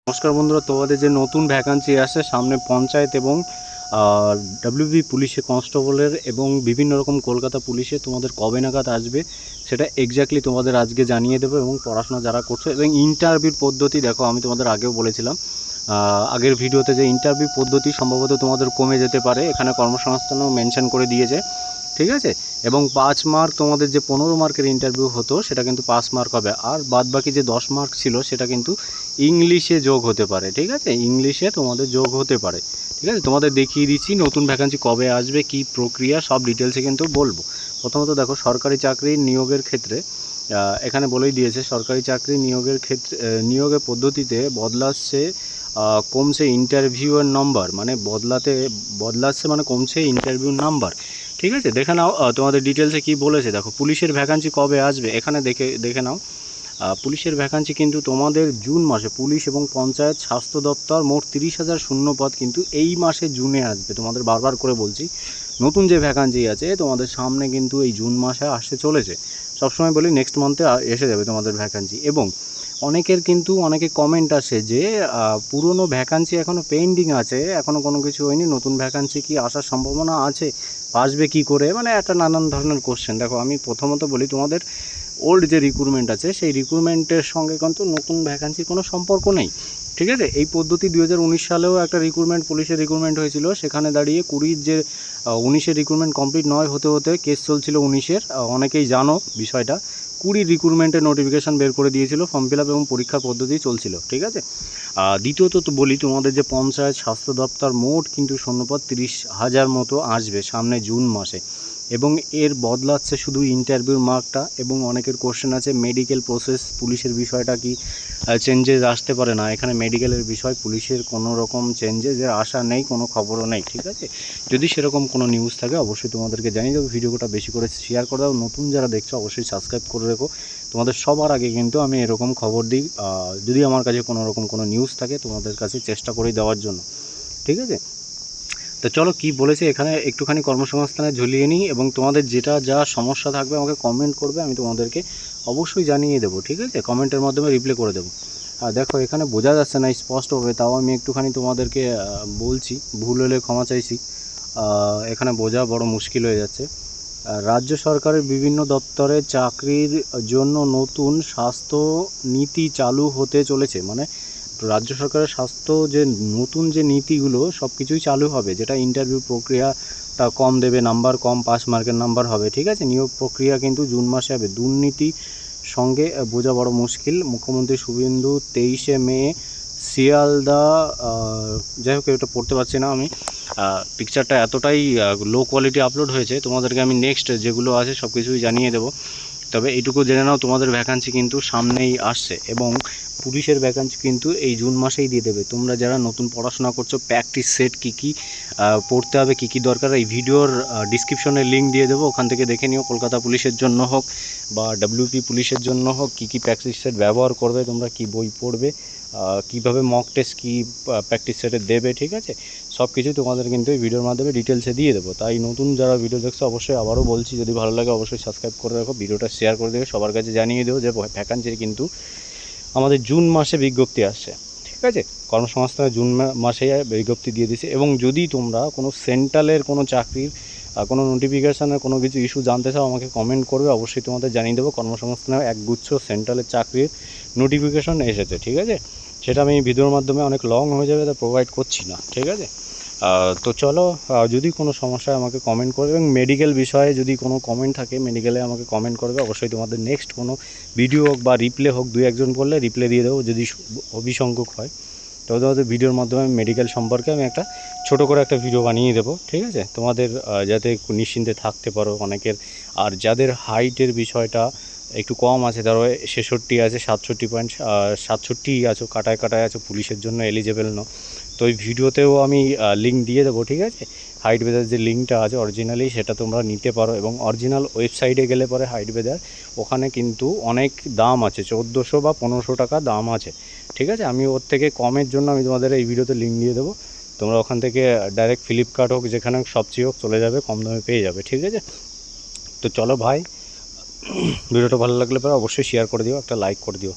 নমস্কার বন্ধুরা, তোমাদের যে নতুন ভ্যাকান্সি আসছে সামনে পঞ্চায়েত এবং ডাব্লিউবি পুলিশে কনস্টেবলের এবং বিভিন্ন রকম কলকাতা পুলিশে তোমাদের কবে নাগাদ আসবে সেটা এক্স্যাক্টলি তোমাদের আজকে জানিয়ে দেবো। এবং পড়াশোনা যারা করছো এবং ইন্টারভিউর পদ্ধতি দেখো, আমি তোমাদের আগেও বলেছিলাম আগের ভিডিওতে যে ইন্টারভিউ পদ্ধতি সম্ভবত তোমাদের কমে যেতে পারে, এখানে কর্মসংস্থানও মেনশন করে দিয়েছে, ঠিক আছে। এবং 5 মার্ক তোমাদের যে 15 মার্কের ইন্টারভিউ হতো সেটা কিন্তু 5 মার্ক হবে, আর বাদ বাকি যে 10 মার্ক ছিল সেটা কিন্তু ইংলিশে যোগ হতে পারে, ঠিক আছে। ইংলিশে তোমাদের যোগ হতে পারে, ঠিক আছে। তোমাদের দেখিয়ে দিচ্ছি নতুন ভ্যাকান্সি কবে আসবে, কি প্রক্রিয়া, সব ডিটেলসে কিন্তু বলবো। প্রথমত দেখো, সরকারি চাকরির নিয়োগের ক্ষেত্রে এখানে বলেই দিয়েছে সরকারি চাকরি নিয়োগের ক্ষেত্রে নিয়োগের পদ্ধতিতে বদলাচ্ছে, কমছে ইন্টারভিউয়ের নম্বর, মানে বদলাচ্ছে মানে কমছে ইন্টারভিউর নাম্বার, ঠিক আছে। দেখে নাও তোমাদের ডিটেলসে কি বলেছে। দেখো, পুলিশের ভ্যাকান্সি কবে আসবে এখানে দেখে নাও। পুলিশের ভ্যাকান্সি কিন্তু তোমাদের জুন মাসে, পুলিশ এবং পঞ্চায়েত স্বাস্থ্য দপ্তর মোট 30,000 শূন্য পদ কিন্তু এই মাসে জুনে আসবে। তোমাদের বারবার করে বলছি, নতুন যে ভ্যাকান্সি আছে তোমাদের সামনে কিন্তু এই জুন মাসে আসতে চলেছে। সবসময় বলি নেক্সট মান্থে এসে যাবে তোমাদের ভ্যাকান্সি। এবং অনেকে কমেন্ট আসে যে পুরনো ভ্যাকান্সি এখনও পেন্ডিং আছে, এখনও কোনো কিছু হয়নি, নতুন ভ্যাকান্সি কি আসার সম্ভাবনা আছে, আসবে কি করে, মানে একটা নানান ধরনের কোশ্চেন। দেখো, আমি প্রথমত বলি, তোমাদের ওল্ড যে রিক্রুটমেন্ট আছে সেই রিক্রুটমেন্টের সঙ্গে কিন্তু নতুন ভ্যাকান্সির কোনো সম্পর্ক নেই, ঠিক আছে। এই পদ্ধতি 2019 সালেও একটা রিক্রুটমেন্ট, পুলিশের রিক্রুটমেন্ট হয়েছিল, সেখানে দাঁড়িয়ে 19-এর রিক্রুটমেন্ট কমপ্লিট নয় হতে হতে কেস চলছিল 19-এর, অনেকেই জানো বিষয়টা। 20 রিক্রুটমেন্টের নোটিফিকেশান বের করে দিয়েছিল, ফর্ম ফিল আপ এবং পরীক্ষা পদ্ধতি চলছিল, ঠিক আছে। দ্বিতীয়ত তো বলি, তোমাদের যে পঞ্চায়েত স্বাস্থ্য দপ্তর মোট কিন্তু শূন্যপদ 30,000 মতো আসবে সামনে জুন মাসে। এবং এর বদলাচ্ছে শুধু ইন্টারভিউর মার্কটা। এবং অনেকের কোশ্চেন আছে মেডিকেল প্রসেস পুলিশের বিষয়টা কি চেঞ্জেস আসতে পারে না, এখানে মেডিকেলের বিষয় পুলিশের কোনো রকম চেঞ্জেসের আশা নেই, কোনো খবরও নেই, ঠিক আছে। যদি সেরকম কোনো নিউজ থাকে অবশ্যই তোমাদেরকে জানিয়ে দেবো। ভিডিওটা বেশি করে শেয়ার করে দাও, নতুন যারা দেখছো অবশ্যই সাবস্ক্রাইব করে রেখো। তোমাদের সবার আগে কিন্তু আমি এরকম খবর দিই, যদি আমার কাছে কোনো রকম কোনো নিউজ থাকে তোমাদের কাছে চেষ্টা করি দেওয়ার জন্য, ঠিক আছে। তো চলো কি বলেছে এখানে একটুখানি কর্মসংস্থানে ঝুলিয়ে নিই, এবং তোমাদের যেটা যা সমস্যা থাকবে আমাকে কমেন্ট করবে, আমি তোমাদেরকে অবশ্যই জানিয়ে দেবো, ঠিক আছে। কমেন্টের মাধ্যমে রিপ্লাই করে দেবো। আর দেখো, এখানে বোঝা যাচ্ছে না স্পষ্টভাবে, তাও আমি একটুখানি তোমাদেরকে বলছি, ভুল হলে ক্ষমা চাইছি। এখানে বোঝা বড় মুশকিল হয়ে যাচ্ছে। রাজ্য সরকারের বিভিন্ন দপ্তরে চাকরির জন্য নতুন স্বাস্থ্য নীতি চালু হতে চলেছে, মানে রাজ্য সরকারের স্বাস্থ্য যে নতুন যে নীতিগুলো সব কিছুই চালু হবে, যেটা ইন্টারভিউ প্রক্রিয়াটা কম দেবে, নাম্বার কম, 5 মার্কের নাম্বার হবে, ঠিক আছে। নিয়োগ প্রক্রিয়া কিন্তু জুন মাসে হবে। দুর্নীতি সঙ্গে বোঝা বড় মুশকিল। মুখ্যমন্ত্রী শুভেন্দু 23শে মে শিয়ালদা, যাই হোক এটা পড়তে পারছি না আমি, পিকচারটা এতটাই লো কোয়ালিটি আপলোড হয়েছে, তোমাদেরকে আমি নেক্সট যেগুলো আছে সব কিছুই জানিয়ে দেবো। তবে এইটুকু জেনে নাও, তোমাদের ভ্যাকান্সি কিন্তু সামনেই আসছে। এবং পুলিশের ভ্যাকান্সি কিন্তু এই জুন মাসেই দিয়ে দেবে। তোমরা যারা নতুন পড়াশোনা করছো, প্র্যাকটিস সেট কী কী পড়তে হবে, কী কী দরকার, এই ভিডিওর ডিসক্রিপশনে লিঙ্ক দিয়ে দেবো, ওখান থেকে দেখে নিও। কলকাতা পুলিশের জন্য হোক বা ডাব্লিউপি পুলিশের জন্য হোক, কী কী প্র্যাকটিস সেট ব্যবহার করবে তোমরা, কী বই পড়বে, কীভাবে মক টেস্ট কী প্র্যাকটিস সেটে দেবে, ঠিক আছে। সব কিছু তোমাদের কিন্তু এই ভিডিওর মাধ্যমে ডিটেলসে দিয়ে দেবো। তাই নতুন যারা ভিডিও দেখছো অবশ্যই আবারও বলছি, যদি ভালো লাগে অবশ্যই সাবস্ক্রাইব করে রাখো, ভিডিওটা শেয়ার করে দেবে, সবার কাছে জানিয়ে দেবো যে ভ্যাকান্সির কিন্তু আমাদের জুন মাসে বিজ্ঞপ্তি আসছে, ঠিক আছে। কর্মসংস্থানে জুন মাসে বিজ্ঞপ্তি দিয়ে দিছে। এবং যদি তোমরা কোনো সেন্ট্রালের কোনো চাকরির কোনো নোটিফিকেশানের কোনো কিছু ইস্যু জানতে চাও আমাকে কমেন্ট করবে, অবশ্যই তোমাদের জানিয়ে দেবো। কর্মসংস্থানে একগুচ্ছ সেন্ট্রালের চাকরির নোটিফিকেশান এসেছে, ঠিক আছে। সেটা আমি ভিডিওর মাধ্যমে অনেক লং হয়ে যাবে, তা প্রোভাইড করছি না, ঠিক আছে। তো চলো, যদি কোনো সমস্যায় আমাকে কমেন্ট করবে, এবং মেডিকেল বিষয়ে যদি কোনো কমেন্ট থাকে মেডিকেলে আমাকে কমেন্ট করবে, অবশ্যই তোমাদের নেক্সট কোনো ভিডিও হোক বা রিপ্লে হোক, 2-1 বললে রিপ্লে দিয়ে দেবো যদি অভিসংখ্যক হয়। তো তোমাদের ভিডিওর মাধ্যমে মেডিকেল সম্পর্কে আমি একটা ছোটো করে একটা ভিডিও বানিয়ে দেবো, ঠিক আছে। তোমাদের যাতে নিশ্চিন্তে থাকতে পারো অনেকের। আর যাদের হাইটের বিষয়টা একটু কম আছে, ধরো 66 আছে, 67 আছো, কাটায় আছো, পুলিশের জন্য এলিজেবল ন, তো ওই ভিডিওতেও আমি লিঙ্ক দিয়ে দেবো, ঠিক আছে। হাইট বেদার যে লিঙ্কটা আছে অরিজিনালি, সেটা তোমরা নিতে পারো। এবং অরিজিনাল ওয়েবসাইটে গেলে পরে হাইট বেদার ওখানে কিন্তু অনেক দাম আছে, 1400 বা 1500 টাকা দাম আছে, ঠিক আছে। আমি ওর থেকে কমের জন্য আমি তোমাদের এই ভিডিওতে লিঙ্ক দিয়ে দেবো, তোমরা ওখান থেকে ডাইরেক্ট ফ্লিপকার্ট হোক, যেখানে সবচেয়ে হোক চলে যাবে, কম দামে পেয়ে যাবে, ঠিক আছে। তো চলো ভাই, ভিডিওটা ভালো লাগলে পরে অবশ্যই শেয়ার করে দিও, একটা লাইক করে দিও।